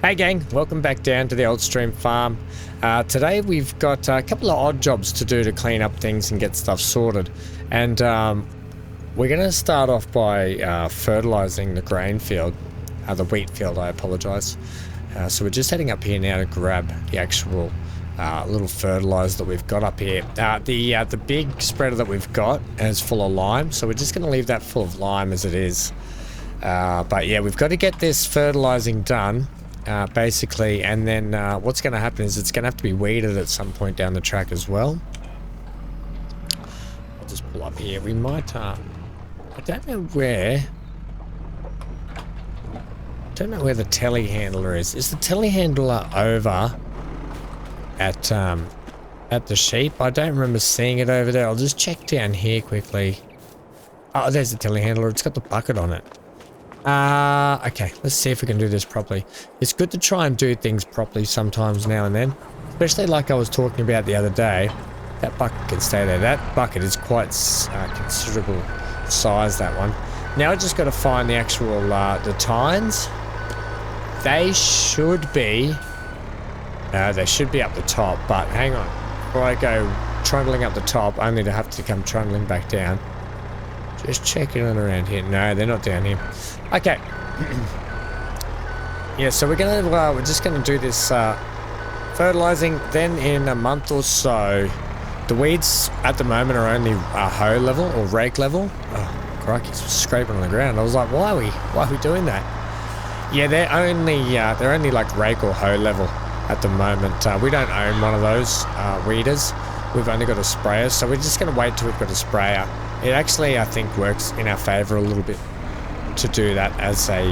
Hey gang, welcome back down to the old stream farm. Today we've got a couple of odd jobs to do to clean up things and get stuff sorted. And we're going to start off by fertilizing the grain field, the wheat field, I apologize. So we're just heading up here now to grab the actual little fertilizer that we've got up here. The big spreader that we've got is full of lime, so we're just going to leave that full of lime as it is. But yeah, we've got to get this fertilizing done. Basically, and then what's going to happen is it's going to have to be weeded at some point down the track as well. I'll just pull up here. We might, I don't know where the telehandler is. Is the telehandler over at the sheep? I don't remember seeing it over there. I'll just check down here quickly. Oh, there's the telehandler. It's got the bucket on it. Okay, let's see if we can do this properly. It's good to try and do things properly sometimes now and then. Especially like I was talking about the other day. That bucket can stay there. That bucket is quite considerable size, that one. Now I just got to find the actual, the tines. They should be up the top, but hang on. Before I go trundling up the top, only to have to come trundling back down. Just checking it around here. No, they're not down here. Okay. Yeah, so we're just gonna do this fertilizing. Then in a month or so, the weeds at the moment are only hoe level or rake level. Oh, crikey, scraping on the ground. I was like, why are we doing that? Yeah, they're only like rake or hoe level at the moment. We don't own one of those weeders. We've only got a sprayer, so we're just gonna wait till we've got a sprayer. It actually, I think, works in our favor a little bit to do that as a,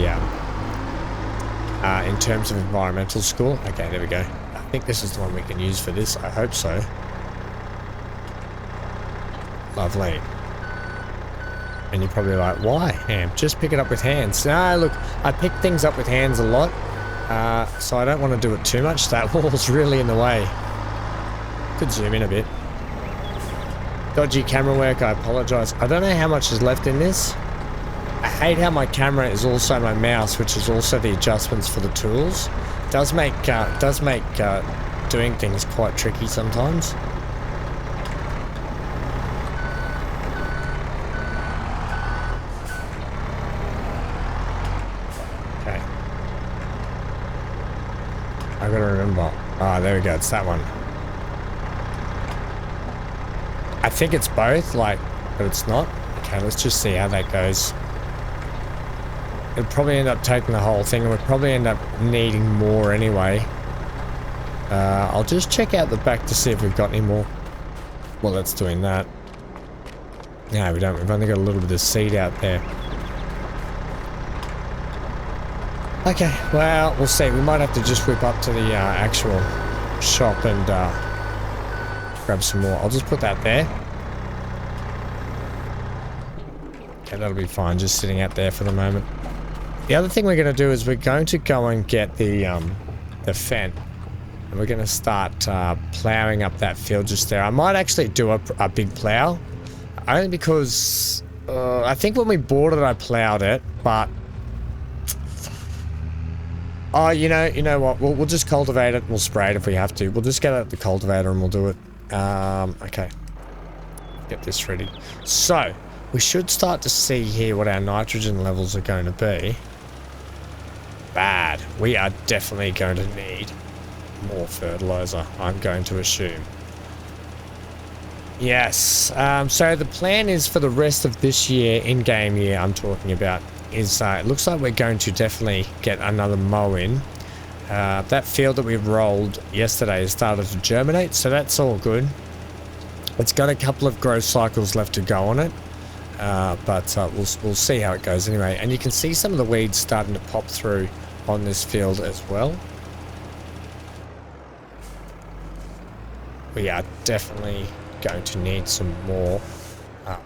in terms of environmental score. Okay, there we go. I think this is the one we can use for this. I hope so. Lovely. And you're probably like, why, Ham? Just pick it up with hands. No, look, I pick things up with hands a lot, so I don't want to do it too much. That wall's really in the way. Could zoom in a bit. Dodgy camera work, I apologize. I don't know how much is left in this. I hate how my camera is also my mouse, which is also the adjustments for the tools. It does make doing things quite tricky sometimes. Okay. I gotta remember. Ah, there we go. It's that one. I think it's both, but it's not. Okay, let's just see how that goes. It'll probably end up taking the whole thing, and we'll probably end up needing more anyway. I'll just check out the back to see if we've got any more. Well, that's doing that. No, we don't. We've only got a little bit of seed out there. Okay, well, we'll see. We might have to just whip up to the actual shop and grab some more. I'll just put that there. Okay, that'll be fine, just sitting out there for the moment. The other thing we're going to do is we're going to go and get the fen. And we're going to start ploughing up that field just there. I might actually do a big plough. Only because I think when we bought it, I ploughed it, but oh, you know what? We'll just cultivate it. We'll spray it if we have to. We'll just get out the cultivator and we'll do it. Okay. Get this ready. So, we should start to see here what our nitrogen levels are going to be. Bad. We are definitely going to need more fertilizer, I'm going to assume. Yes. So the plan is for the rest of this year, in-game year I'm talking about, is it looks like we're going to definitely get another mow in. That field that we rolled yesterday has started to germinate, so that's all good. It's got a couple of growth cycles left to go on it, but we'll see how it goes anyway. And you can see some of the weeds starting to pop through on this field as well. We are definitely going to need some more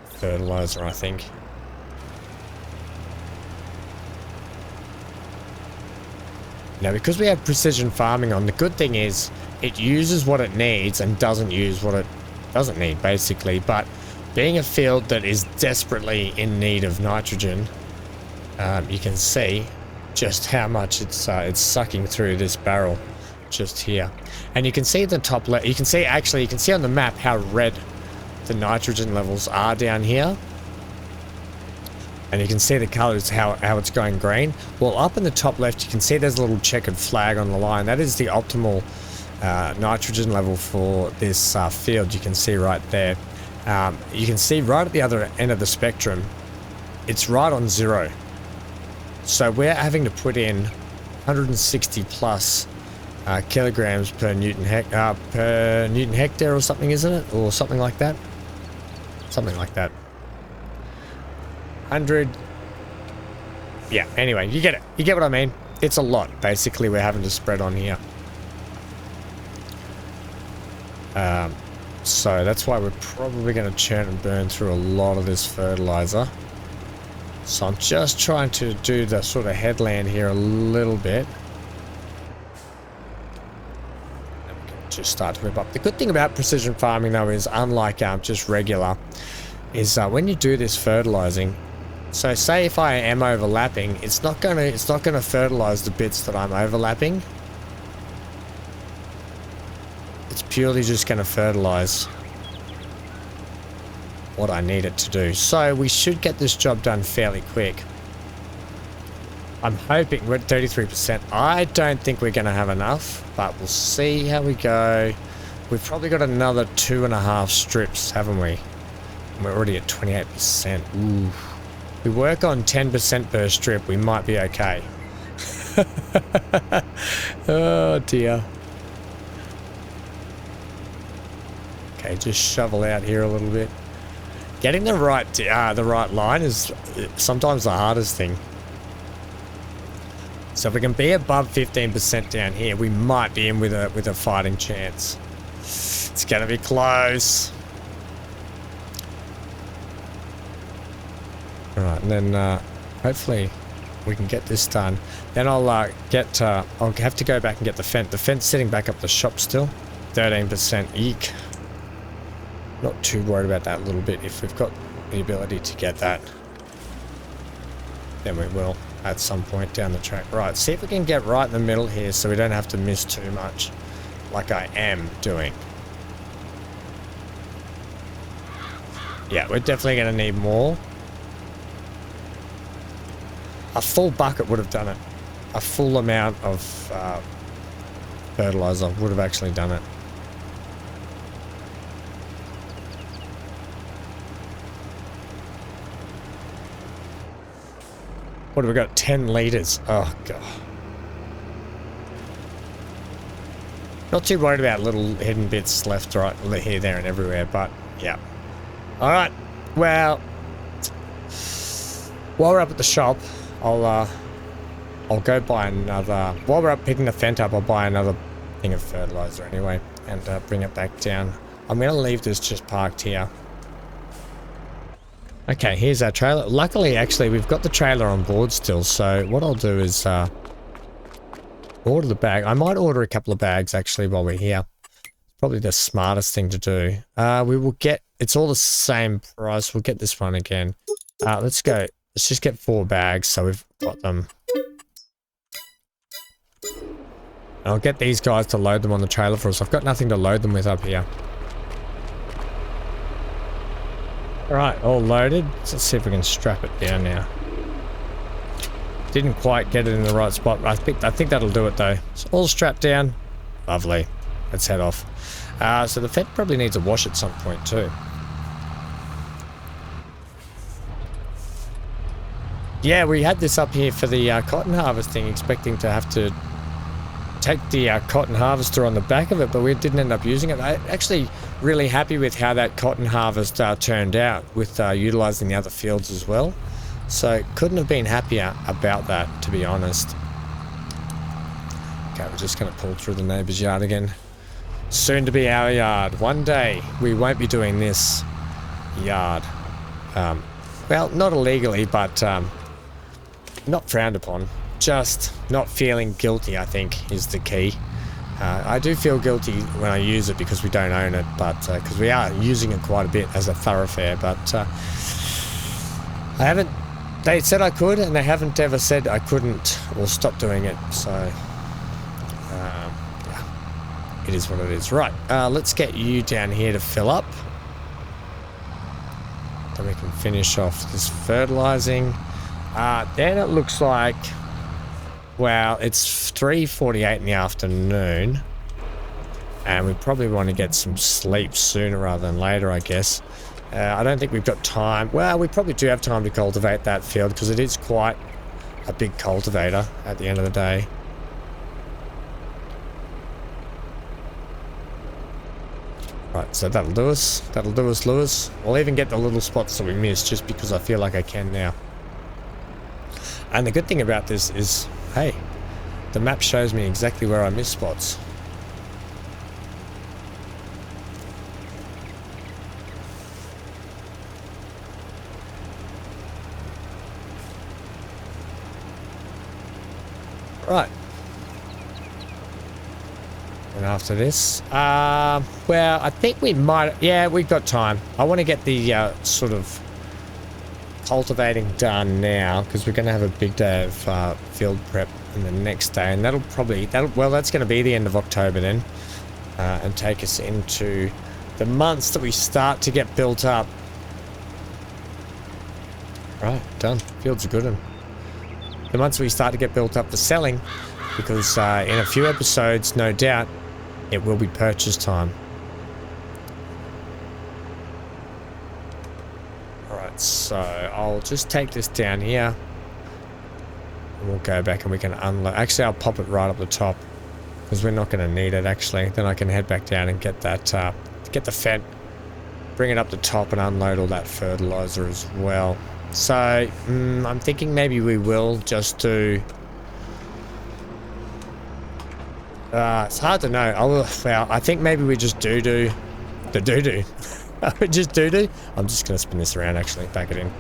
fertilizer, I think. Now, because we have precision farming on, the good thing is it uses what it needs and doesn't use what it doesn't need, basically. But being a field that is desperately in need of nitrogen, you can see just how much it's sucking through this barrel just here. And you can see the top left, you can see on the map how red the nitrogen levels are down here. And you can see the colors, how it's going green. Well, up in the top left, you can see there's a little checkered flag on the line. That is the optimal nitrogen level for this field. You can see right there. You can see right at the other end of the spectrum, it's right on 0. So we're having to put in 160 plus kilograms per newton hectare or something, isn't it? Or something like that. Something like that. 100. Yeah, anyway, you get it. You get what I mean. It's a lot, basically, we're having to spread on here. So that's why we're probably going to churn and burn through a lot of this fertilizer. So I'm just trying to do the sort of headland here a little bit. And we can just start to whip up. The good thing about precision farming, though, is unlike just regular, is when you do this fertilizing, so say if I am overlapping, it's not gonna fertilize the bits that I'm overlapping. It's purely just gonna fertilize what I need it to do. So we should get this job done fairly quick. I'm hoping we're at 33%. I don't think we're gonna have enough, but we'll see how we go. We've probably got another 2.5 strips, haven't we? And we're already at 28%. Ooh. We work on 10% per strip, we might be okay. Oh dear. Okay, just shovel out here a little bit. Getting the right line is sometimes the hardest thing. So if we can be above 15% down here, we might be in with a fighting chance. It's gonna be close. Alright, and then hopefully we can get this done. Then I'll I'll have to go back and get the fence. The fence sitting back up the shop still. 13%. Eek. Not too worried about that little bit. If we've got the ability to get that, then we will at some point down the track. Right, see if we can get right in the middle here so we don't have to miss too much like I am doing. Yeah, we're definitely going to need more. A full bucket would have done it. A full amount of fertilizer would have actually done it. What have we got? 10 litres. Oh, God. Not too worried about little hidden bits left, right, here, there, and everywhere, but yeah. Alright. Well, while we're up at the shop, I'll go buy another... While we're up picking the fence up, I'll buy another thing of fertilizer anyway, and bring it back down. I'm going to leave this just parked here. Okay, here's our trailer. Luckily, actually, we've got the trailer on board still, so what I'll do is order the bag. I might order a couple of bags, actually, while we're here. Probably the smartest thing to do. We will get... It's all the same price. We'll get this one again. Let's go... Let's just get 4 bags, so we've got them. I'll get these guys to load them on the trailer for us. I've got nothing to load them with up here. Alright, all loaded. Let's see if we can strap it down now. Didn't quite get it in the right spot. I think that'll do it though. It's all strapped down. Lovely. Let's head off. So the Fed probably needs a wash at some point too. Yeah, we had this up here for the cotton harvesting, expecting to have to take the cotton harvester on the back of it, but we didn't end up using it. I'm actually really happy with how that cotton harvest turned out with utilizing the other fields as well. So couldn't have been happier about that, to be honest. Okay, we're just going to pull through the neighbour's yard again. Soon to be our yard. One day we won't be doing this yard. Well, not illegally, but not frowned upon. Just not feeling guilty, I think, is the key. I do feel guilty when I use it because we don't own it, but because we are using it quite a bit as a thoroughfare, but I haven't They said I could, and they haven't ever said I couldn't or stop doing it. So, yeah, it is what it is. Right, let's get you down here to fill up. Then we can finish off this fertilizing. Then it looks like, well, it's 3:48 in the afternoon. And we probably want to get some sleep sooner rather than later, I guess. I don't think we've got time. Well, we probably do have time to cultivate that field because it is quite a big cultivator at the end of the day. Right, so that'll do us. That'll do us, Lewis. We'll even get the little spots that we missed just because I feel like I can now. And the good thing about this is, hey, the map shows me exactly where I missed spots. Right. And after this, well, I think we might, yeah, we've got time. I want to get the sort of cultivating done now because we're going to have a big day of field prep in the next day, and well, that's going to be the end of October then, and take us into the months that we start to get built up. Right, done. Field's a good one. The months we start to get built up for selling, because in a few episodes, no doubt, it will be purchase time. Alright, so I'll just take this down here. And we'll go back and we can unload. Actually, I'll pop it right up the top, because we're not going to need it, actually. Then I can head back down and get that, get the Fendt, bring it up the top and unload all that fertilizer as well. So, I'm thinking maybe we will just do... it's hard to know. Well, I think maybe we just do the doo-doo. We just do-doo. I'm just going to spin this around, actually, back it in.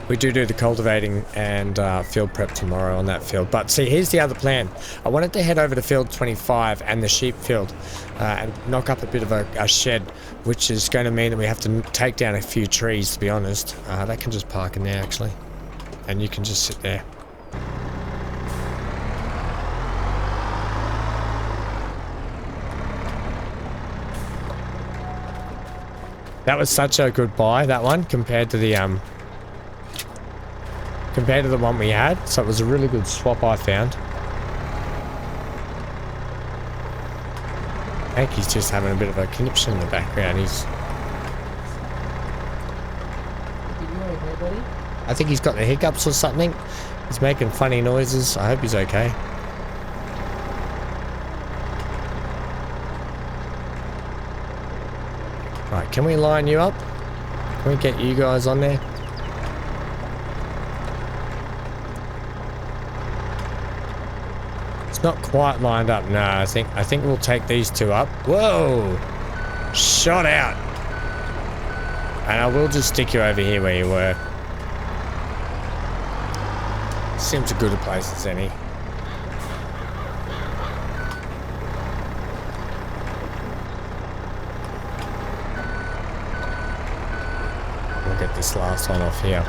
We do the cultivating and field prep tomorrow on that field. But see, here's the other plan. I wanted to head over to field 25 and the sheep field and knock up a bit of a shed, which is going to mean that we have to take down a few trees, to be honest. They can just park in there, actually. And you can just sit there. That was such a good buy, that one, compared to the one we had. So it was a really good swap, I found. I think he's just having a bit of a conniption in the background. I think he's got the hiccups or something. He's making funny noises. I hope he's okay. Right, can we line you up? Can we get you guys on there? It's not quite lined up. No, I think we'll take these two up. Whoa! Shot out! And I will just stick you over here where you were. Seems a good a place as any. Get this last one off here.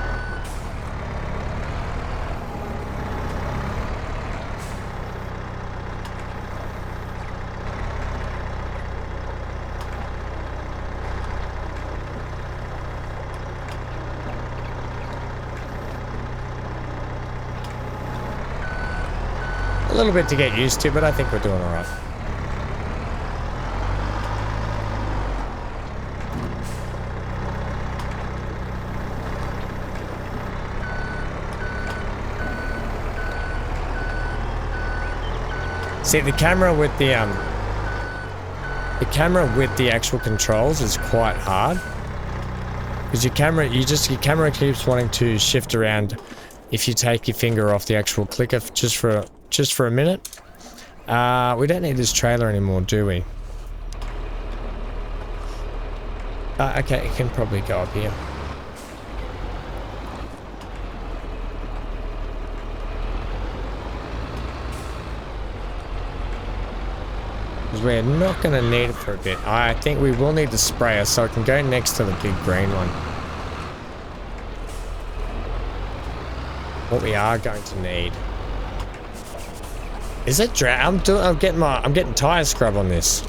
A little bit to get used to, but I think we're doing all right. See, the camera with the actual controls is quite hard, because your camera keeps wanting to shift around if you take your finger off the actual clicker just for a minute. We don't need this trailer anymore, do we? Okay, it can probably go up here. We're not going to need it for a bit. I think we will need the sprayer, so it can go next to the big green one. what we are going to need is it I'm getting tire scrub on this.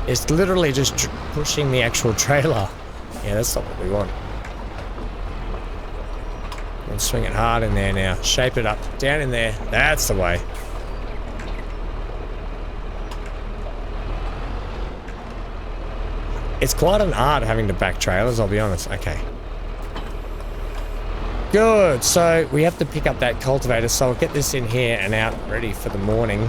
It's literally just pushing the actual trailer. Yeah, that's not what we want. And swing it hard in there now. Shape it up. Down in there. That's the way. It's quite an art having to back trailers, I'll be honest. Okay. Good. So we have to pick up that cultivator. So I'll get this in here and out ready for the morning.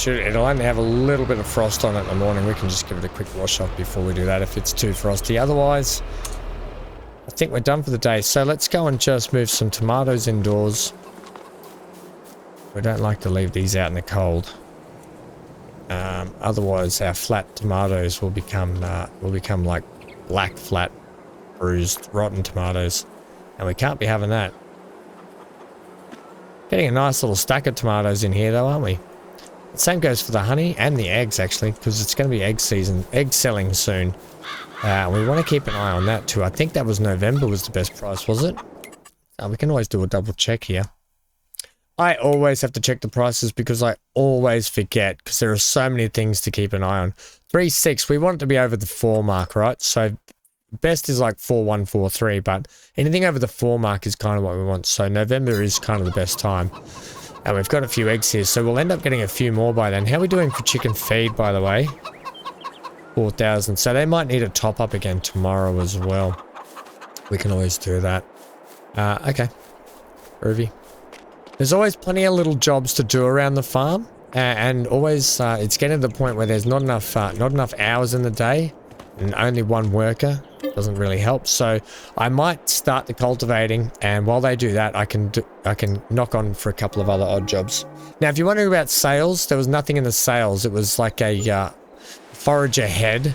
It'll only have a little bit of frost on it in the morning. We can just give it a quick wash off before we do that if it's too frosty. Otherwise, I think we're done for the day. So let's go and just move some tomatoes indoors. We don't like to leave these out in the cold. Otherwise, our flat tomatoes will become like black, flat, bruised, rotten tomatoes. And we can't be having that. Getting a nice little stack of tomatoes in here though, aren't we? Same goes for the honey and the eggs, actually, because it's going to be egg season, egg selling soon. We want to keep an eye on that too. I think that was November was the best price, was it? We can always do a double check here. I always have to check the prices because I always forget because there are so many things to keep an eye on. 3.6, we want it to be over the 4 mark, right? So best is like 4.143, but anything over the 4 mark is kind of what we want. So November is kind of the best time. And we've got a few eggs here, so we'll end up getting a few more by then. How are we doing for chicken feed, by the way? 4,000. So they might need a top up again tomorrow as well. We can always do that. Okay. Groovy. There's always plenty of little jobs to do around the farm. And always, it's getting to the point where there's not enough hours in the day. And only one worker. Doesn't really help. So I might start the cultivating, and while they do that, I can knock on for a couple of other odd jobs. Now, if you're wondering about sales, there was nothing in the sales. It was like a forager head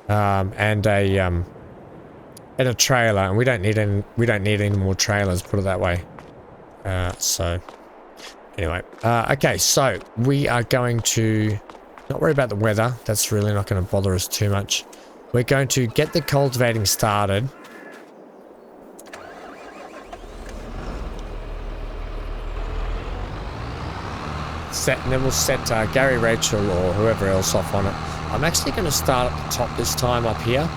and a trailer, and we don't need any more trailers. Put it that way. So anyway, okay. So we are going to not worry about the weather. That's really not going to bother us too much. We're going to get the cultivating started. And then we'll set Gary, Rachel, or whoever else off on it. I'm actually going to start at the top this time up here.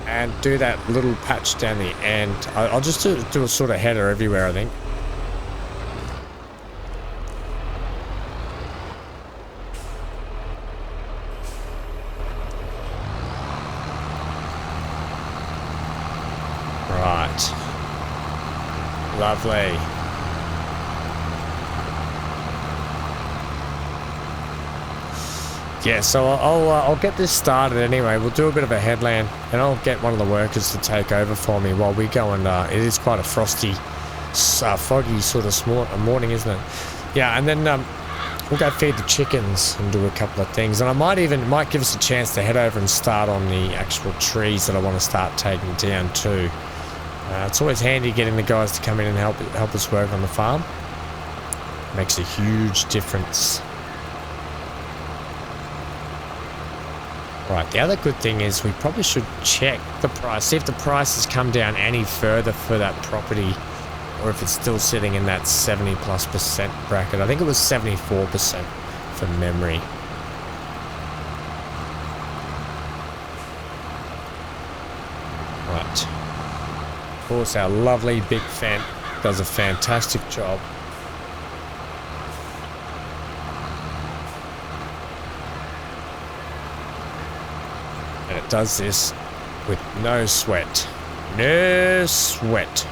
And do that little patch down the end. I'll just do a sort of header everywhere, I think. Lovely. Yeah, so I'll get this started anyway. We'll do a bit of a headland, and I'll get one of the workers to take over for me while we go and it is quite a frosty, foggy sort of morning, isn't it? Yeah, and then we'll go feed the chickens and do a couple of things, and I might give us a chance to head over and start on the actual trees that I want to start taking down too. It's always handy getting the guys to come in and help us work on the farm. Makes a huge difference. Right, the other good thing is we probably should check the price, see if the price has come down any further for that property, or if it's still sitting in that 70+% bracket. I think it was 74% from memory. Right. Of course, our lovely big fan does a fantastic job. And it does this with no sweat. No sweat.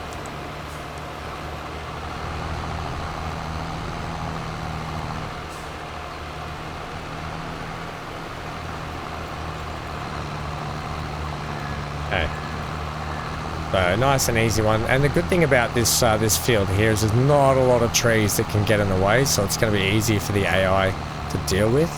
Okay. So nice and easy one. And the good thing about this this field here is there's not a lot of trees that can get in the way, so it's going to be easy for the AI to deal with.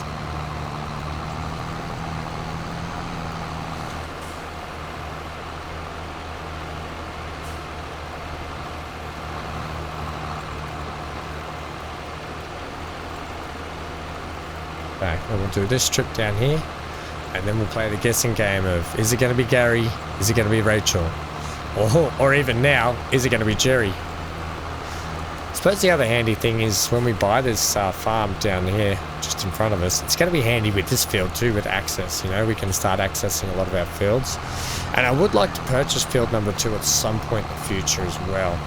Okay, and we'll do this strip down here, and then we'll play the guessing game of, is it going to be Gary, is it going to be Rachel, or even now, is it going to be Jerry? I suppose the other handy thing is when we buy this farm down here, just in front of us, it's going to be handy with this field too, with access. You know, we can start accessing a lot of our fields. And I would like to purchase field number 2 at some point in the future as well.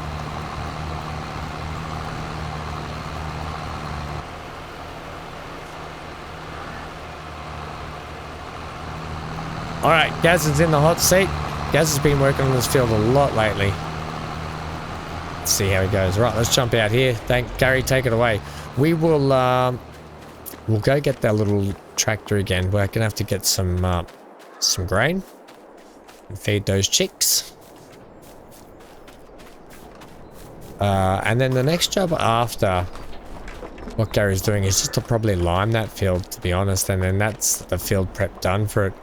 Alright, Gaz is in the hot seat. Gaz has been working on this field a lot lately. Let's see how he goes. Right, let's jump out here. Gary, take it away. We will, we'll go get that little tractor again. We're gonna have to get some grain and feed those chicks. And then the next job after what Gary's doing is just to probably lime that field, to be honest, and then that's the field prep done for it.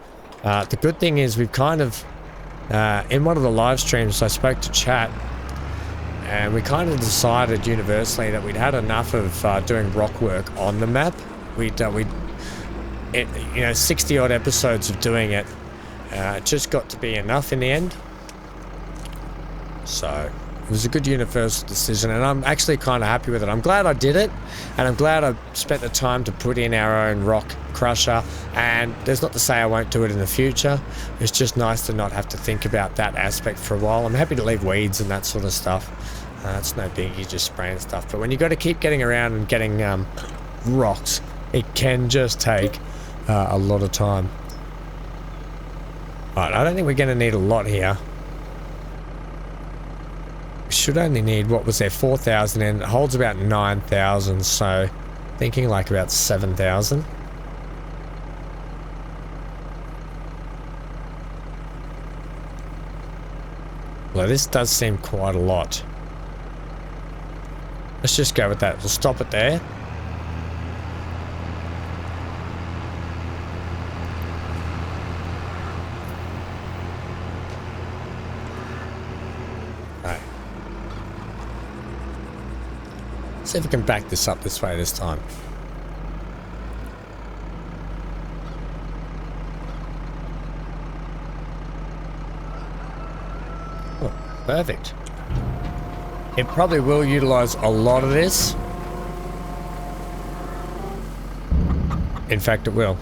The good thing is we've kind of, in one of the live streams, I spoke to chat, and we kind of decided universally that we'd had enough of doing rock work on the map. You know, 60 odd episodes of doing it, just got to be enough in the end. So it was a good universal decision, and I'm actually kind of happy with it. I'm glad I did it, and I'm glad I spent the time to put in our own rock crusher, and there's not to say I won't do it in the future. It's just nice to not have to think about that aspect for a while. I'm happy to leave weeds and that sort of stuff. It's no biggie, just spraying stuff. But when you got to keep getting around and getting rocks, it can just take a lot of time. Right, I don't think we're going to need a lot here. Should only need, what was there, 4,000, and it holds about 9,000, so thinking like about 7,000. Well, this does seem quite a lot. Let's just go with that. We'll stop it there. See if we can back this up this way this time. Oh, perfect. It probably will utilize a lot of this. In fact, it will.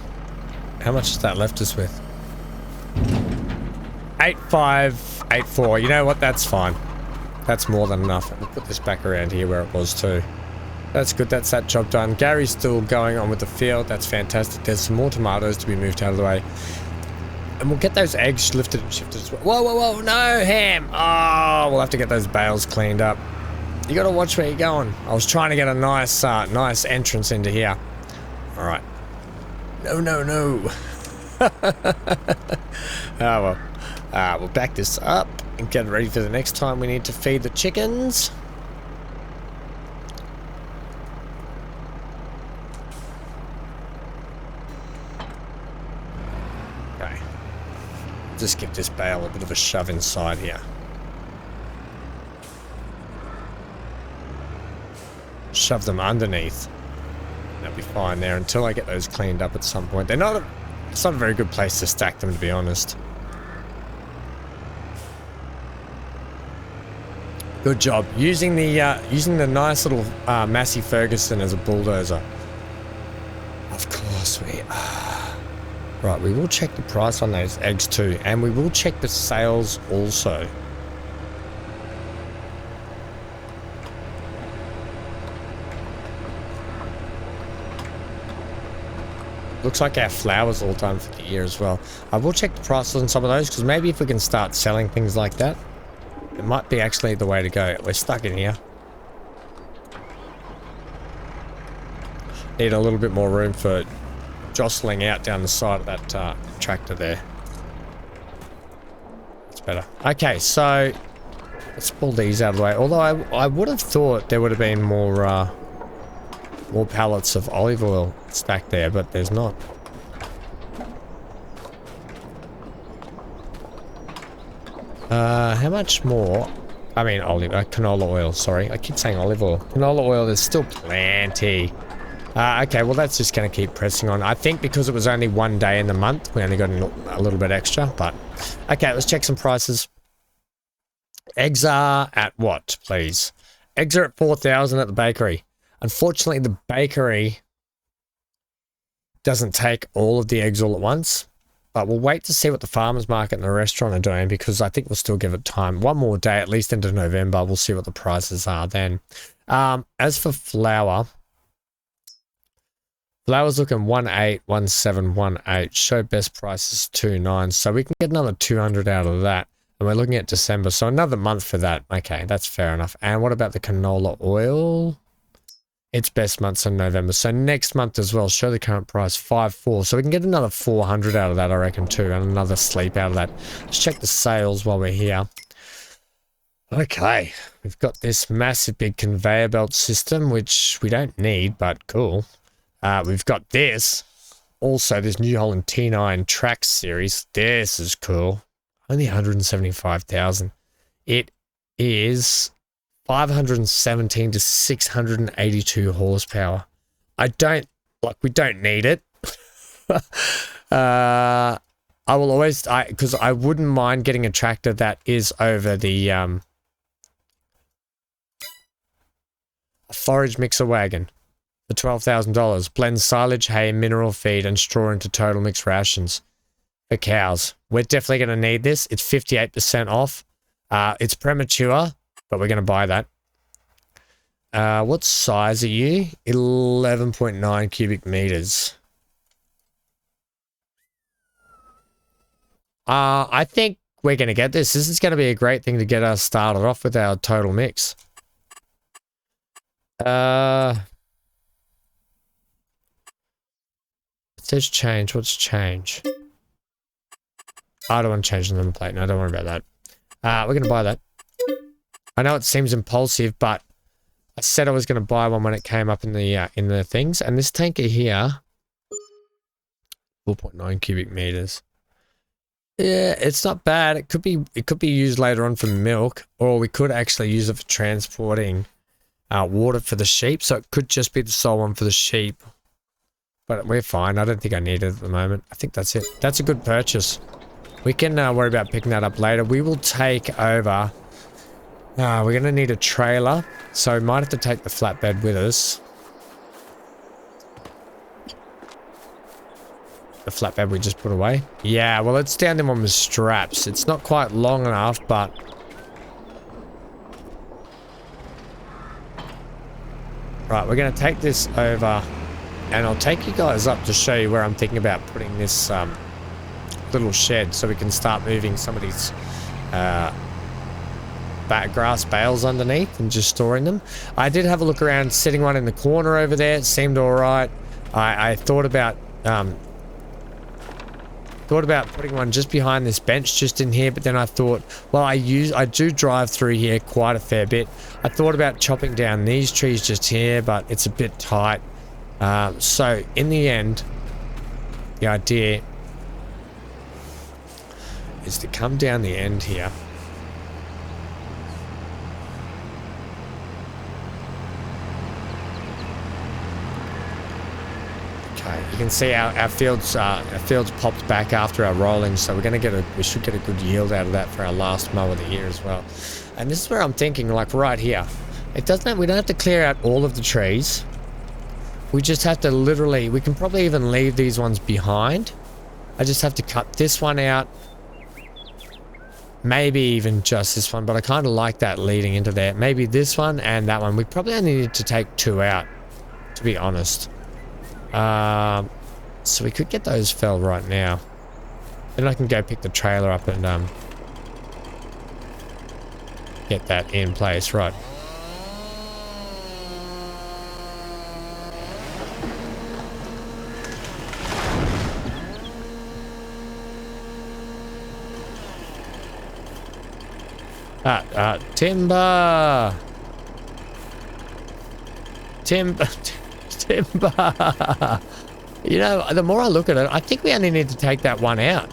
How much has that left us with? 8584. You know what? That's fine. That's more than enough. We'll put this back around here where it was too. That's good. That's that job done. Gary's still going on with the field. That's fantastic. There's some more tomatoes to be moved out of the way. And we'll get those eggs lifted and shifted as well. Whoa, whoa, whoa. No, Ham. Oh, we'll have to get those bales cleaned up. You got to watch where you're going. I was trying to get a nice, nice entrance into here. All right. No, no, no. Oh, well. We'll back this up and get ready for the next time we need to feed the chickens. Okay. Just give this bale a bit of a shove inside here. Shove them underneath. That'll be fine there until I get those cleaned up at some point. It's not a very good place to stack them, to be honest. Good job using the nice little Massey Ferguson as a bulldozer. Of course we are. Right, we will check the price on those eggs too, and we will check the sales also. Looks like our flour's all done for the year as well. I will check the prices on some of those, because maybe if we can start selling things like that, it might be actually the way to go. We're stuck in here. Need a little bit more room for jostling out down the side of that tractor there. Let's better. Okay, so let's pull these out of the way. Although I would have thought there would have been more pallets of olive oil stacked there, but there's not. How much more? I mean canola oil, sorry. I keep saying olive oil. Canola oil, there's still plenty. Okay, well that's just going to keep pressing on. I think because it was only one day in the month, we only got a little bit extra, but... Okay, let's check some prices. Eggs are at what, please? Eggs are at 4,000 at the bakery. Unfortunately, the bakery doesn't take all of the eggs all at once, but we'll wait to see what the farmers market and the restaurant are doing, because I think we'll still give it time. One more day, at least into November. We'll see what the prices are then. As for flour... Flour's looking 18, 17, 18. Show best prices 29. So we can get another 200 out of that. And we're looking at December. So another month for that. Okay, that's fair enough. And what about the canola oil? Its best month's in November. So next month as well. Show the current price 5.4. So we can get another 400 out of that, I reckon, too. And another sleep out of that. Let's check the sales while we're here. Okay. We've got this massive big conveyor belt system, which we don't need, but cool. We've got this. Also, this New Holland T9 Trax series. This is cool. Only 175,000. It is 517 to 682 horsepower. We don't need it. I will always, because I wouldn't mind getting a tractor that is over the, a forage mixer wagon. For $12,000, blend silage, hay, mineral feed, and straw into total mixed rations for cows. We're definitely going to need this. It's 58% off. It's premature, but we're going to buy that. What size are you? 11.9 cubic meters. I think we're going to get this. This is going to be a great thing to get us started off with our total mix. It says change. What's change? I don't want to change the number plate. No, don't worry about that. We're going to buy that. I know it seems impulsive, but I said I was going to buy one when it came up in the things. And this tanker here, 4.9 cubic meters. Yeah, it's not bad. It could be used later on for milk, or we could actually use it for transporting water for the sheep. So it could just be the sole one for the sheep. But we're fine. I don't think I need it at the moment. I think that's it. That's a good purchase. We can worry about picking that up later. We will take over. We're going to need a trailer. So we might have to take the flatbed with us. The flatbed we just put away. Yeah, well, it's down there on the straps. It's not quite long enough, but... Right, we're going to take this over... And I'll take you guys up to show you where I'm thinking about putting this little shed so we can start moving some of these grass bales underneath and just storing them. I did have a look around, setting one in the corner over there. It seemed all right. I thought about putting one just behind this bench just in here, but then I thought, well, I do drive through here quite a fair bit. I thought about chopping down these trees just here, but it's a bit tight. So in the end, the idea is to come down the end here. Okay, you can see our fields popped back after our rolling, so we should get a good yield out of that for our last mow of the year as well. And this is where I'm thinking, like right here, we don't have to clear out all of the trees. We just have to literally, we can probably even leave these ones behind. I just have to cut this one out. Maybe even just this one, but I kind of like that leading into there. Maybe this one and that one. We probably only need to take 2 out, to be honest. So we could get those felled right now. Then I can go pick the trailer up and get that in place, right. Timber! Timber! Timber! You know, the more I look at it, I think we only need to take that one out.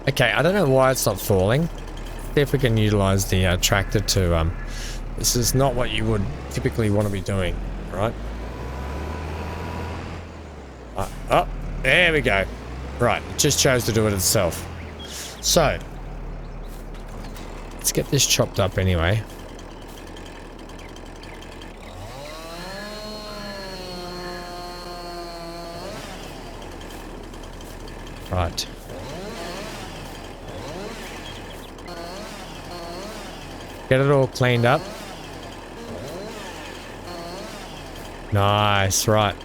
Okay, I don't know why it's not falling. See if we can utilize the tractor to... this is not what you would typically want to be doing, right? Oh, there we go. Right, it just chose to do it itself. So, let's get this chopped up anyway. Right. Get it all cleaned up. Nice, right.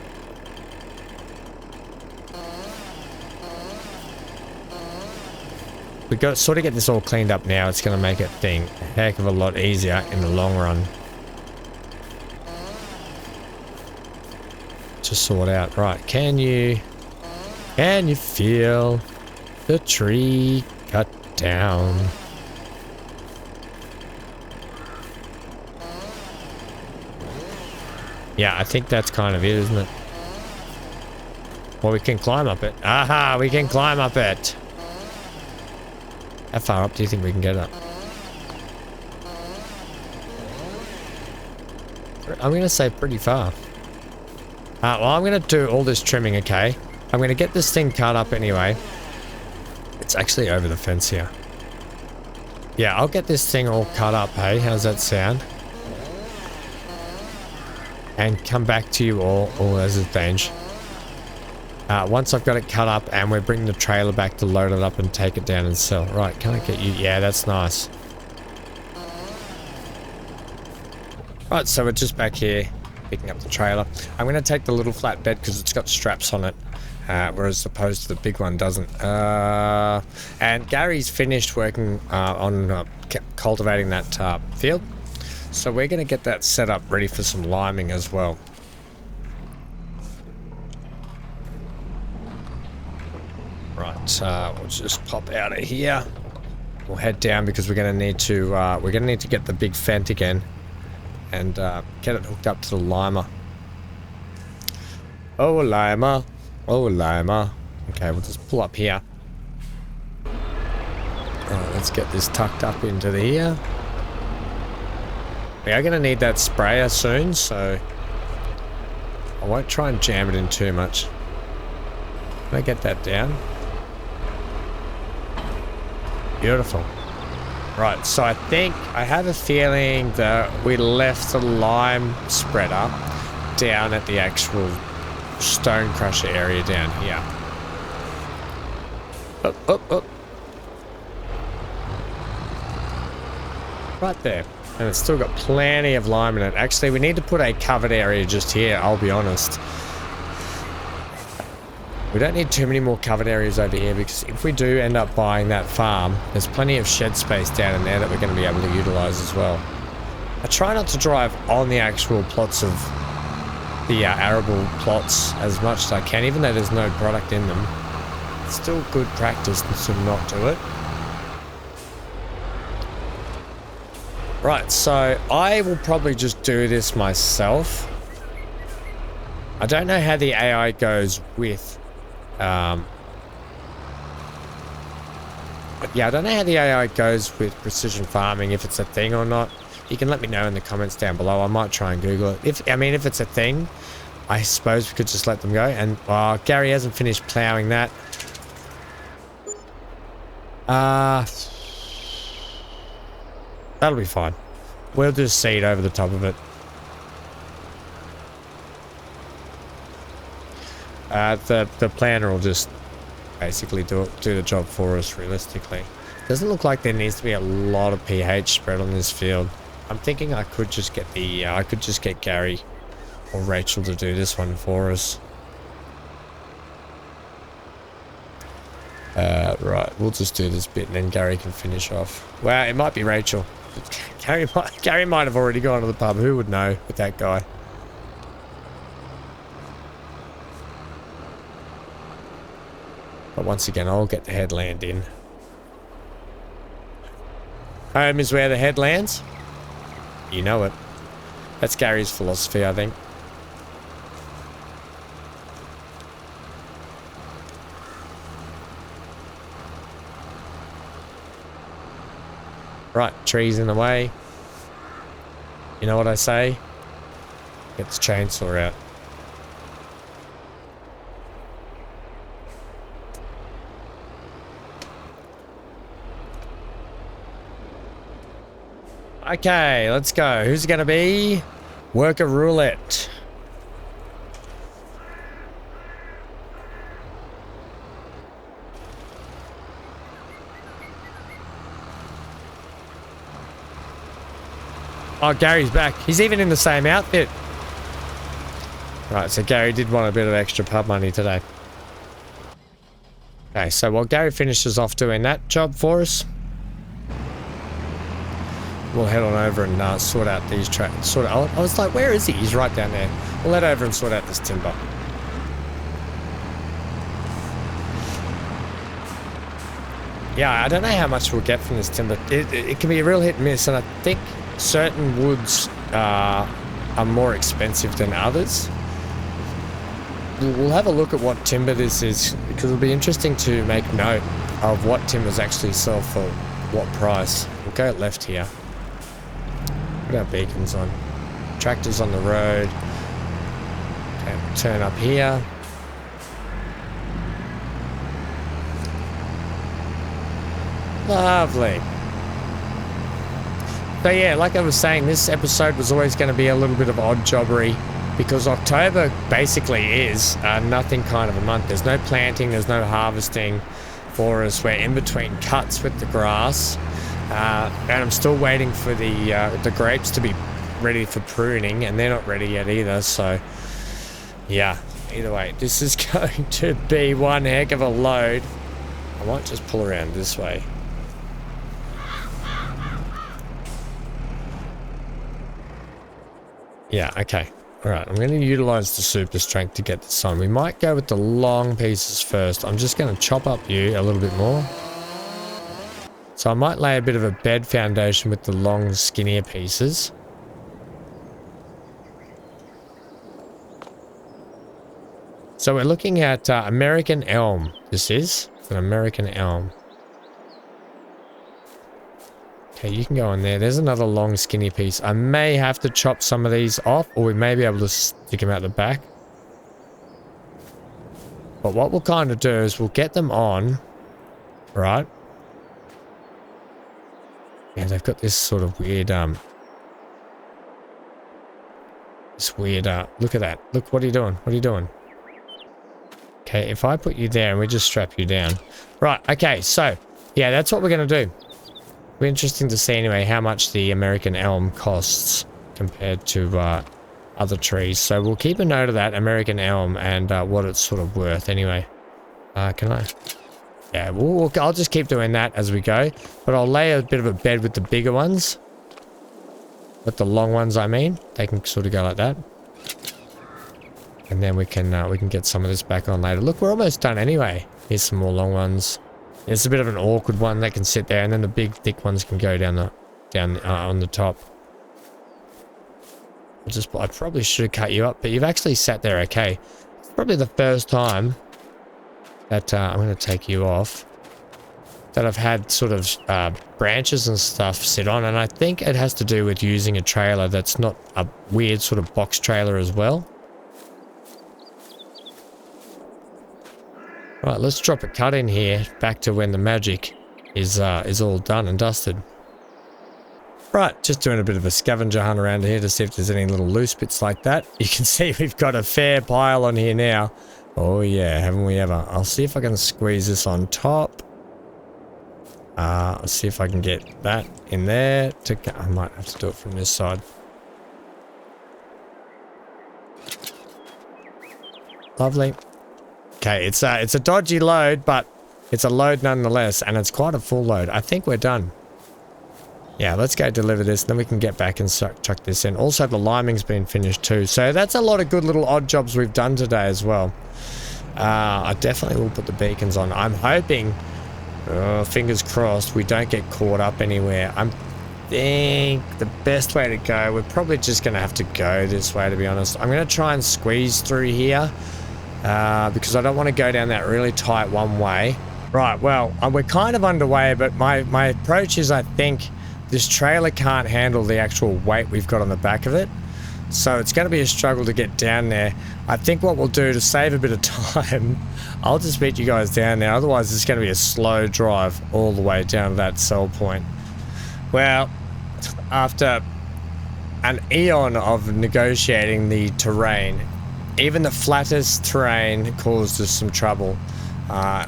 We got to sort of get this all cleaned up now. It's going to make it thing a heck of a lot easier in the long run. To sort out. Right, can you feel the tree cut down? Yeah, I think that's kind of it, isn't it? Well, we can climb up it. Aha, we can climb up it. How far up do you think we can get up? I'm going to say pretty far. Well, I'm going to do all this trimming, okay? I'm going to get this thing cut up anyway. It's actually over the fence here. Yeah, I'll get this thing all cut up, hey? How's that sound? And come back to you all. Oh, there's a danger. Once I've got it cut up and we're bringing the trailer back to load it up and take it down and sell. Right, can I get you? Yeah, that's nice. Right, so we're just back here picking up the trailer. I'm going to take the little flatbed because it's got straps on it, whereas opposed to the big one doesn't. And Gary's finished working on cultivating that field. So we're going to get that set up ready for some liming as well. Right, we'll just pop out of here. We'll head down because we're going to need to get the big fent again and get it hooked up to the limer. Oh, limer. Oh, limer. Okay, we'll just pull up here. Alright, let's get this tucked up into here. We are going to need that sprayer soon, so I won't try and jam it in too much. Can I get that down? Beautiful. Right, so I think, I have a feeling that we left the lime spreader down at the actual stone crusher area down here. Up, up, up. Right there. And it's still got plenty of lime in it. Actually, we need to put a covered area just here, I'll be honest. We don't need too many more covered areas over here because if we do end up buying that farm, there's plenty of shed space down in there that we're going to be able to utilize as well. I try not to drive on the actual plots of the arable plots as much as I can, even though there's no product in them. It's still good practice to not do it. Right, so I will probably just do this myself. I don't know how the AI goes with... but yeah, I don't know how the AI goes with precision farming, if it's a thing or not. You can let me know in the comments down below. I might try and Google it. If it's a thing, I suppose we could just let them go. And Gary hasn't finished ploughing that. That'll be fine. We'll just seed over the top of it. The planner will just basically do the job for us realistically. Doesn't look like there needs to be a lot of pH spread on this field. I'm thinking I could just get Gary or Rachel to do this one for us. Right, we'll just do this bit and then Gary can finish off. Well, it might be Rachel. Gary might have already gone to the pub. Who would know with that guy? But once again, I'll get the headland in. Home is where the head lands. You know it. That's Gary's philosophy, I think. Right, trees in the way. You know what I say? Get the chainsaw out. Okay, let's go. Who's it gonna be? Worker roulette. Oh, Gary's back. He's even in the same outfit. Right, so Gary did want a bit of extra pub money today. Okay, so while Gary finishes off doing that job for us, we'll head on over and sort out these tracks. I was like, where is he? He's right down there. We'll head over and sort out this timber. Yeah, I don't know how much we'll get from this timber. It can be a real hit and miss, and I think certain woods are more expensive than others. We'll have a look at what timber this is, because it'll be interesting to make note of what timbers actually sell for what price. We'll go left here. Put our beacons on. Tractors on the road. Okay, we'll turn up here. Lovely. So yeah, like I was saying, this episode was always going to be a little bit of odd jobbery, because October basically is nothing kind of a month. There's no planting, there's no harvesting for us. We're in between cuts with the grass. And I'm still waiting for the grapes to be ready for pruning, and they're not ready yet either. So yeah, either way, this is going to be one heck of a load. I might just pull around this way. Yeah, okay. Alright, I'm going to utilize the super strength to get this on. We might go with the long pieces first. I'm just going to chop up you a little bit more. So I might lay a bit of a bed foundation with the long, skinnier pieces. So we're looking at American elm. This is an American elm. Okay, you can go on there. There's another long, skinny piece. I may have to chop some of these off, or we may be able to stick them out the back. But what we'll kind of do is we'll get them on, right? Yeah, they've got this sort of weird, look at that. Look, what are you doing? What are you doing? Okay, if I put you there and we just strap you down. Right, okay, so, yeah, that's what we're going to do. It'll be interesting to see anyway how much the American elm costs compared to other trees. So we'll keep a note of that American elm and what it's sort of worth anyway. Can I? Yeah, I'll just keep doing that as we go. But I'll lay a bit of a bed with the bigger ones. With the long ones, I mean. They can sort of go like that. And then we can get some of this back on later. Look, we're almost done anyway. Here's some more long ones. It's a bit of an awkward one that can sit there, and then the big thick ones can go down on the top. I probably should have cut you up, but you've actually sat there okay. It's probably the first time that I'm going to take you off that I've had sort of branches and stuff sit on, and I think it has to do with using a trailer that's not a weird sort of box trailer as well. Right, let's drop a cut in here back to when the magic is all done and dusted. Right, just doing a bit of a scavenger hunt around here to see if there's any little loose bits like that. You can see we've got a fair pile on here now. Oh yeah, haven't we ever? I'll see if I can squeeze this on top. I'll see if I can get that in there. I might have to do it from this side. Lovely. Okay, it's a dodgy load, but it's a load nonetheless, and it's quite a full load. I think we're done. Yeah, let's go deliver this, then we can get back and chuck this in. Also, the liming's been finished too, so that's a lot of good little odd jobs we've done today as well. I definitely will put the beacons on. I'm hoping, fingers crossed, we don't get caught up anywhere. I think the best way to go, we're probably just going to have to go this way, to be honest. I'm going to try and squeeze through here because I don't want to go down that really tight one way. Right, well, we're kind of underway, but my approach is, I think this trailer can't handle the actual weight we've got on the back of it. So it's going to be a struggle to get down there. I think what we'll do to save a bit of time, I'll just meet you guys down there. Otherwise, it's going to be a slow drive all the way down to that sell point. Well, after an eon of negotiating the terrain, even the flattest terrain caused us some trouble.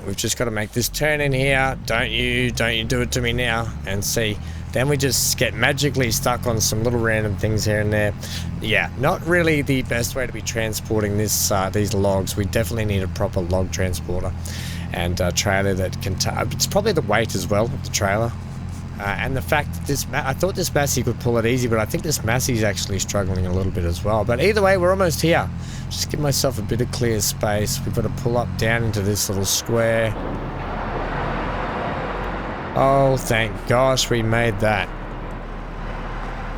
We've just got to make this turn in here. Don't you do it to me now. And see, then we just get magically stuck on some little random things here and there. Yeah, not really the best way to be transporting this these logs. We definitely need a proper log transporter and a trailer that can it's probably the weight as well of the trailer. And the fact that this I thought this Massey could pull it easy, but I think this Massey's actually struggling a little bit as well. But either way, we're almost here. Just give myself a bit of clear space. We've got to pull up down into this little square. Oh, thank gosh we made that.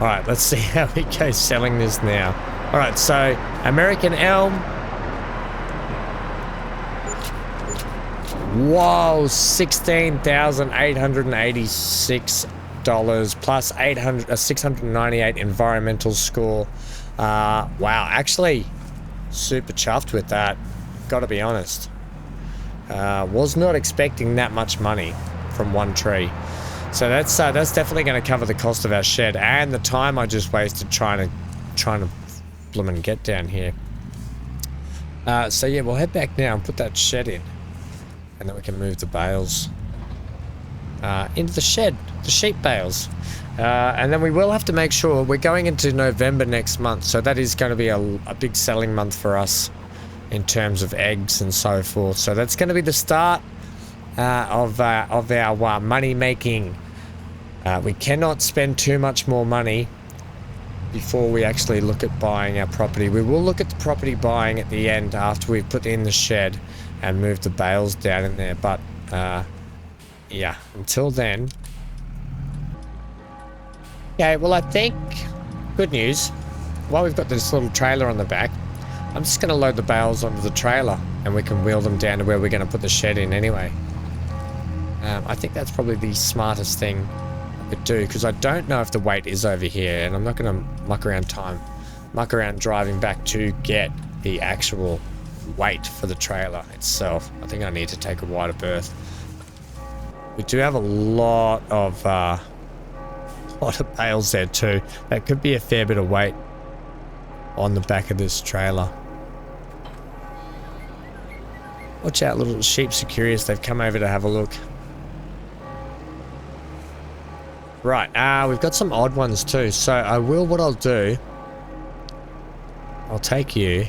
Alright, let's see how we go selling this now. Alright, so American Elm. Whoa, $16,886 plus 698 environmental score. Wow, actually super chuffed with that, gotta be honest. Was not expecting that much money from one tree. So that's definitely going to cover the cost of our shed and the time I just wasted trying to blooming get down here. So yeah, we'll head back now and put that shed in, and then we can move the bales into the shed, the sheep bales. And then we will have to make sure we're going into November next month, so that is going to be a big selling month for us in terms of eggs and so forth. So that's going to be the start of our money making. We cannot spend too much more money before we actually look at buying our property. We will look at the property buying at the end after we've put in the shed and moved the bales down in there. But yeah, until then. Okay, well, I think good news. While we've got this little trailer on the back, I'm just going to load the bales onto the trailer and we can wheel them down to where we're going to put the shed in anyway. I think that's probably the smartest thing I could do, because I don't know if the weight is over here, and I'm not going to muck around driving back to get the actual weight for the trailer itself. I think I need to take a wider berth. We do have a lot of bales there too. That could be a fair bit of weight on the back of this trailer. Watch out, little sheep securities. They've come over to have a look. Right, we've got some odd ones too. So what I'll do, I'll take you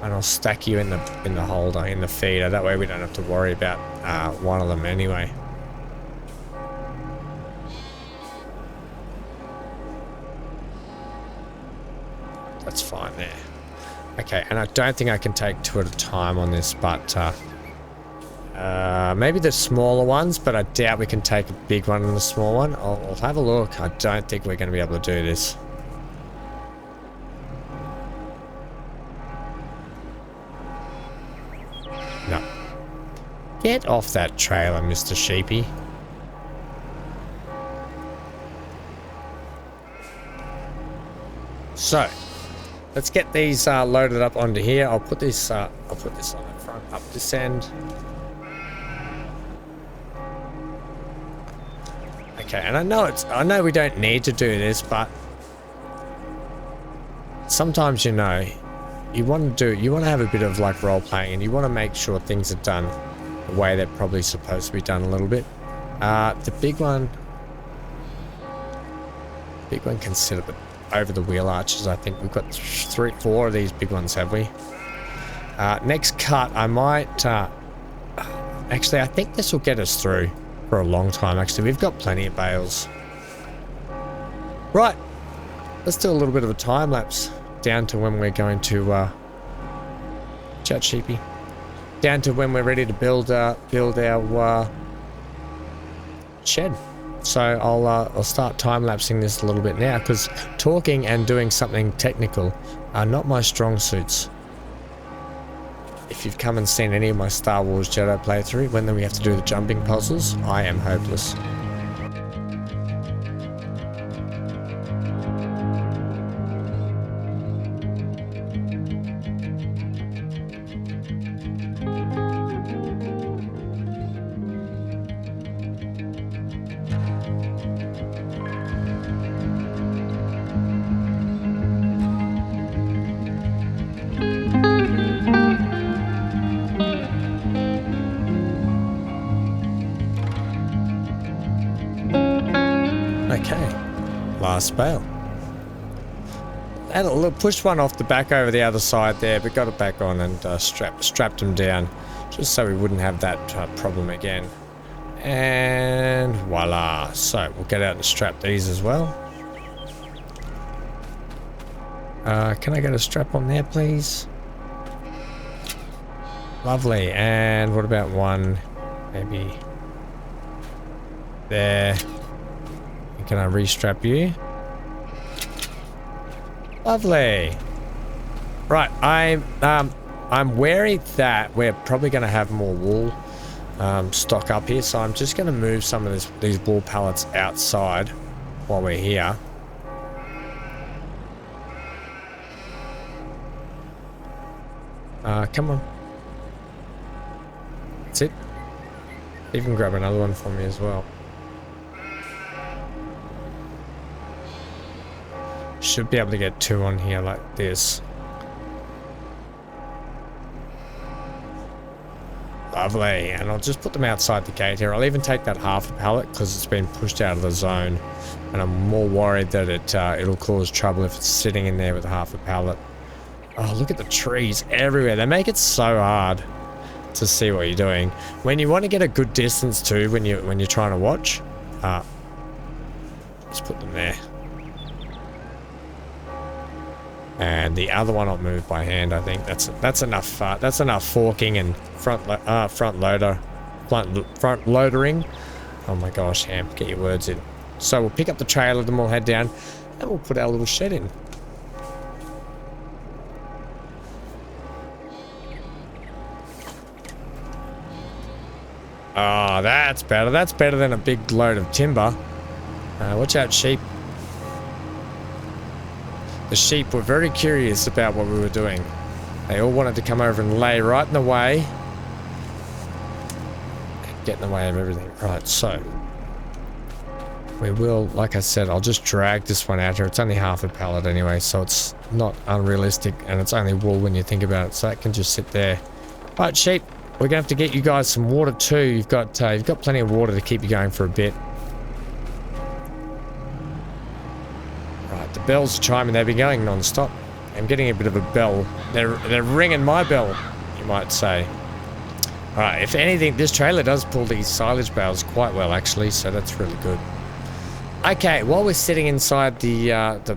and I'll stack you in the holder, in the feeder. That way we don't have to worry about one of them anyway. That's fine there. Okay, and I don't think I can take two at a time on this, but maybe the smaller ones, but I doubt we can take a big one and a small one. I'll have a look. I don't think we're going to be able to do this. No. Get off that trailer, Mr. Sheepy. So, let's get these loaded up onto here. I'll put this on the front, up this end. Okay, and I know we don't need to do this, but sometimes, you know, you want to have a bit of like role playing, and you want to make sure things are done the way they're probably supposed to be done a little bit. The big one can sit a bit over the wheel arches. I think we've got 4 of these big ones, have we? Next cut, I might actually, I think this will get us through for a long time. Actually, we've got plenty of bales. Right, let's do a little bit of a time lapse down to when we're going to out, sheepy. Down to when we're ready to build our shed. So I'll start time-lapsing this a little bit now, because talking and doing something technical are not my strong suits. If you've come and seen any of my Star Wars Jedi playthrough, when then we have to do the jumping puzzles, I am hopeless. Last bale. And a pushed one off the back over the other side there, but got it back on and strapped them down, just so we wouldn't have that problem again. And voila. So we'll get out and strap these as well. Can I get a strap on there, please? Lovely. And what about one, maybe there? Can I restrap you? Lovely. Right, I'm wary that we're probably going to have more wool stock up here, so I'm just going to move some of these wool pallets outside while we're here. Come on. That's it. You can grab another one for me as well. Should be able to get two on here like this. Lovely. And I'll just put them outside the gate here. I'll even take that half a pallet because it's been pushed out of the zone, and I'm more worried that it'll cause trouble if it's sitting in there with half a pallet. Oh, look at the trees everywhere. They make it so hard to see what you're doing. When you want to get a good distance too, when you're trying to watch, just put them there. And the other one I'll move by hand. I think that's enough. That's enough forking and front loadering. Oh my gosh, Ham, get your words in. So we'll pick up the trailer, then we'll head down, and we'll put our little shed in. Oh, that's better. That's better than a big load of timber. Watch out, sheep. The sheep were very curious about what we were doing. They all wanted to come over and lay right in the way. Get in the way of everything. Right, so we will, like I said, I'll just drag this one out here. It's only half a pallet anyway, so it's not unrealistic, and it's only wool when you think about it, so that can just sit there. Right, sheep, we're gonna have to get you guys some water too. You've got plenty of water to keep you going for a bit. Right, the bells are chiming. They've been going non-stop. I'm getting a bit of a bell. They're ringing my bell, you might say. Alright, if anything, this trailer does pull these silage bales quite well, actually, so that's really good. Okay, while we're sitting inside the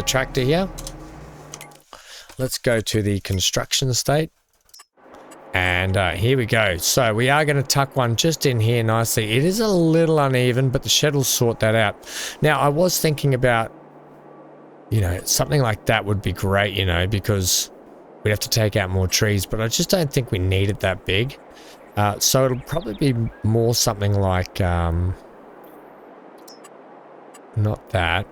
tractor here, let's go to the construction state. And here we go. So we are going to tuck one just in here nicely. It is a little uneven, but the shed will sort that out. Now, I was thinking about, you know, something like that would be great, you know, because we'd have to take out more trees, but I just don't think we need it that big. So it'll probably be more something like, not that,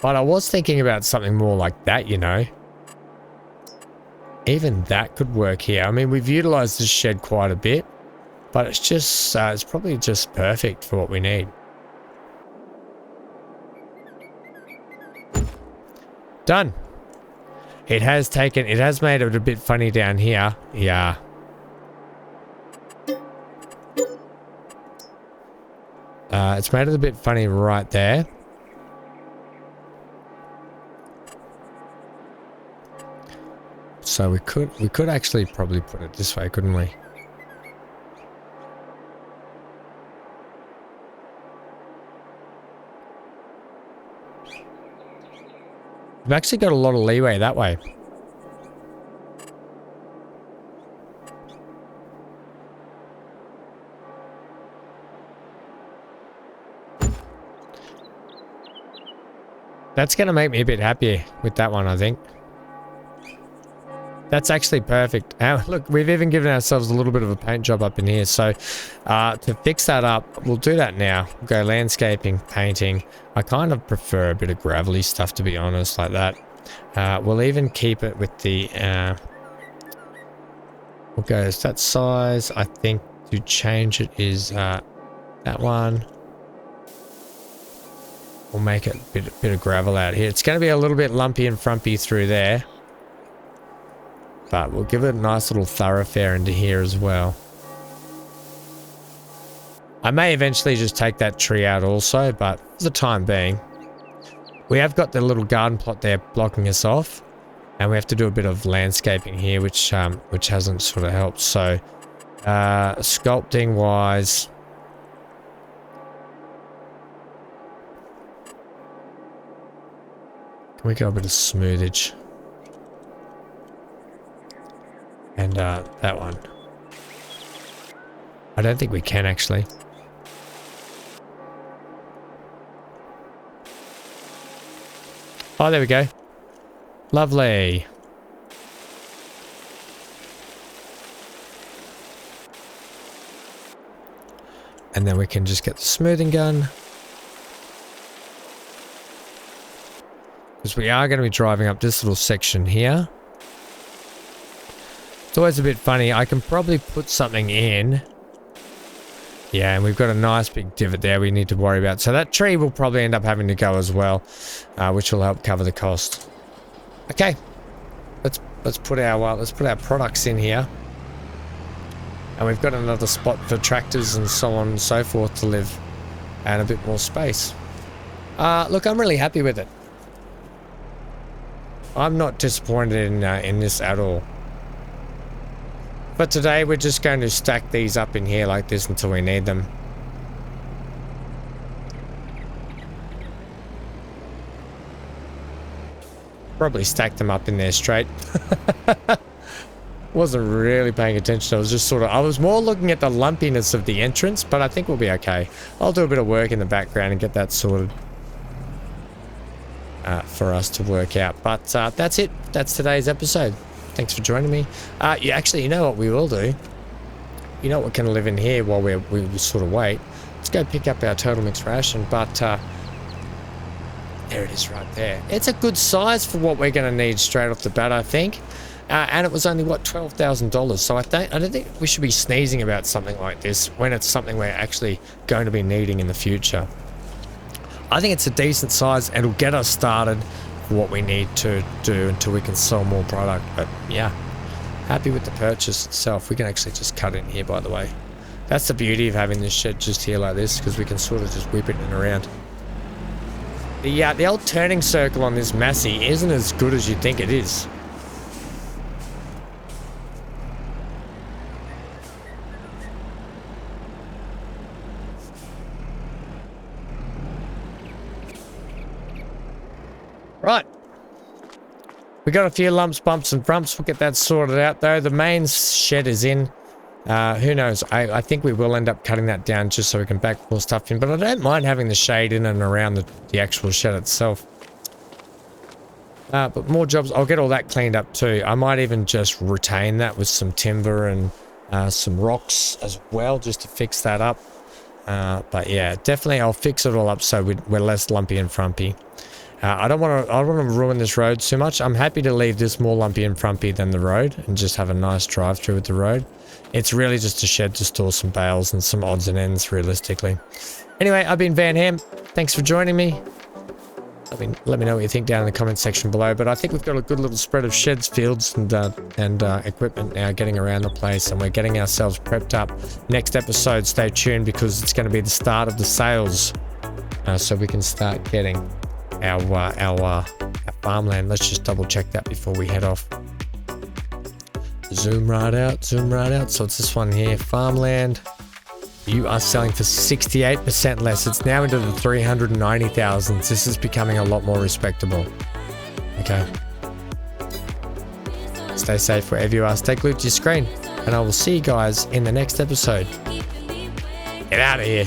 but I was thinking about something more like that, you know. Even that could work here. I mean, we've utilized this shed quite a bit, but it's just, it's probably just perfect for what we need. Done. It has made it a bit funny down here. Yeah. It's made it a bit funny right there. So we could actually probably put it this way, couldn't we? We've actually got a lot of leeway that way. That's going to make me a bit happier with that one, I think. That's actually perfect. Look, we've even given ourselves a little bit of a paint job up in here. So to fix that up, we'll do that now. We'll go landscaping, painting. I kind of prefer a bit of gravelly stuff, to be honest, like that. We'll even keep it with the... we'll go that size. I think to change it is that one. We'll make it a bit of gravel out here. It's going to be a little bit lumpy and frumpy through there. But we'll give it a nice little thoroughfare into here as well. I may eventually just take that tree out also, but for the time being, we have got the little garden plot there blocking us off, and we have to do a bit of landscaping here, which hasn't sort of helped. So, sculpting wise, can we go a bit of smoothage? And that one. I don't think we can actually. Oh, there we go. Lovely. And then we can just get the smoothing gun. Because we are going to be driving up this little section here. It's always a bit funny. I can probably put something in. Yeah, and we've got a nice big divot there we need to worry about. So that tree will probably end up having to go as well, which will help cover the cost. Okay, let's put our products in here, and we've got another spot for tractors and so on and so forth to live, and a bit more space. Look, I'm really happy with it. I'm not disappointed in this at all. But today we're just going to stack these up in here like this until we need them. Probably stack them up in there straight. Wasn't really paying attention. I was more looking at the lumpiness of the entrance, but I think we'll be okay. I'll do a bit of work in the background and get that sorted for us to work out. But that's it. That's today's episode. Thanks for joining me. Actually, you know what we will do? You know what can live in here while we sort of wait? Let's go pick up our total mixed ration, but there it is right there. It's a good size for what we're going to need straight off the bat, I think. And it was only, what, $12,000. So I don't think we should be sneezing about something like this when it's something we're actually going to be needing in the future. I think it's a decent size and it'll get us started what we need to do until we can sell more product. But yeah, happy with the purchase itself. We can actually just cut in here, by the way. That's the beauty of having this shed just here like this, because we can sort of just whip it in and around. The old turning circle on this Massey isn't as good as you think it is. Right. We got a few lumps, bumps, and frumps. We'll get that sorted out, though. The main shed is in. Who knows? I think we will end up cutting that down just so we can back more stuff in. But I don't mind having the shade in and around the actual shed itself. But more jobs. I'll get all that cleaned up, too. I might even just retain that with some timber and some rocks as well, just to fix that up. But yeah, definitely I'll fix it all up so we're less lumpy and frumpy. I don't want to ruin this road too much. I'm happy to leave this more lumpy and frumpy than the road and just have a nice drive through with the road. It's really just a shed to store some bales and some odds and ends, realistically. Anyway, I've been Van Ham. Thanks for joining me. Let me know what you think down in the comment section below. But I think we've got a good little spread of sheds, fields, and equipment now getting around the place, and we're getting ourselves prepped up. Next episode, stay tuned, because it's going to be the start of the sales, so we can start getting our farmland. Let's just double check that before we head off. Zoom right out. So it's this one here, farmland. You are selling for 68% less. It's now into the 390,000s. This is becoming a lot more respectable. Okay. Stay safe wherever you are. Stay glued to your screen, and I will see you guys in the next episode. Get out of here.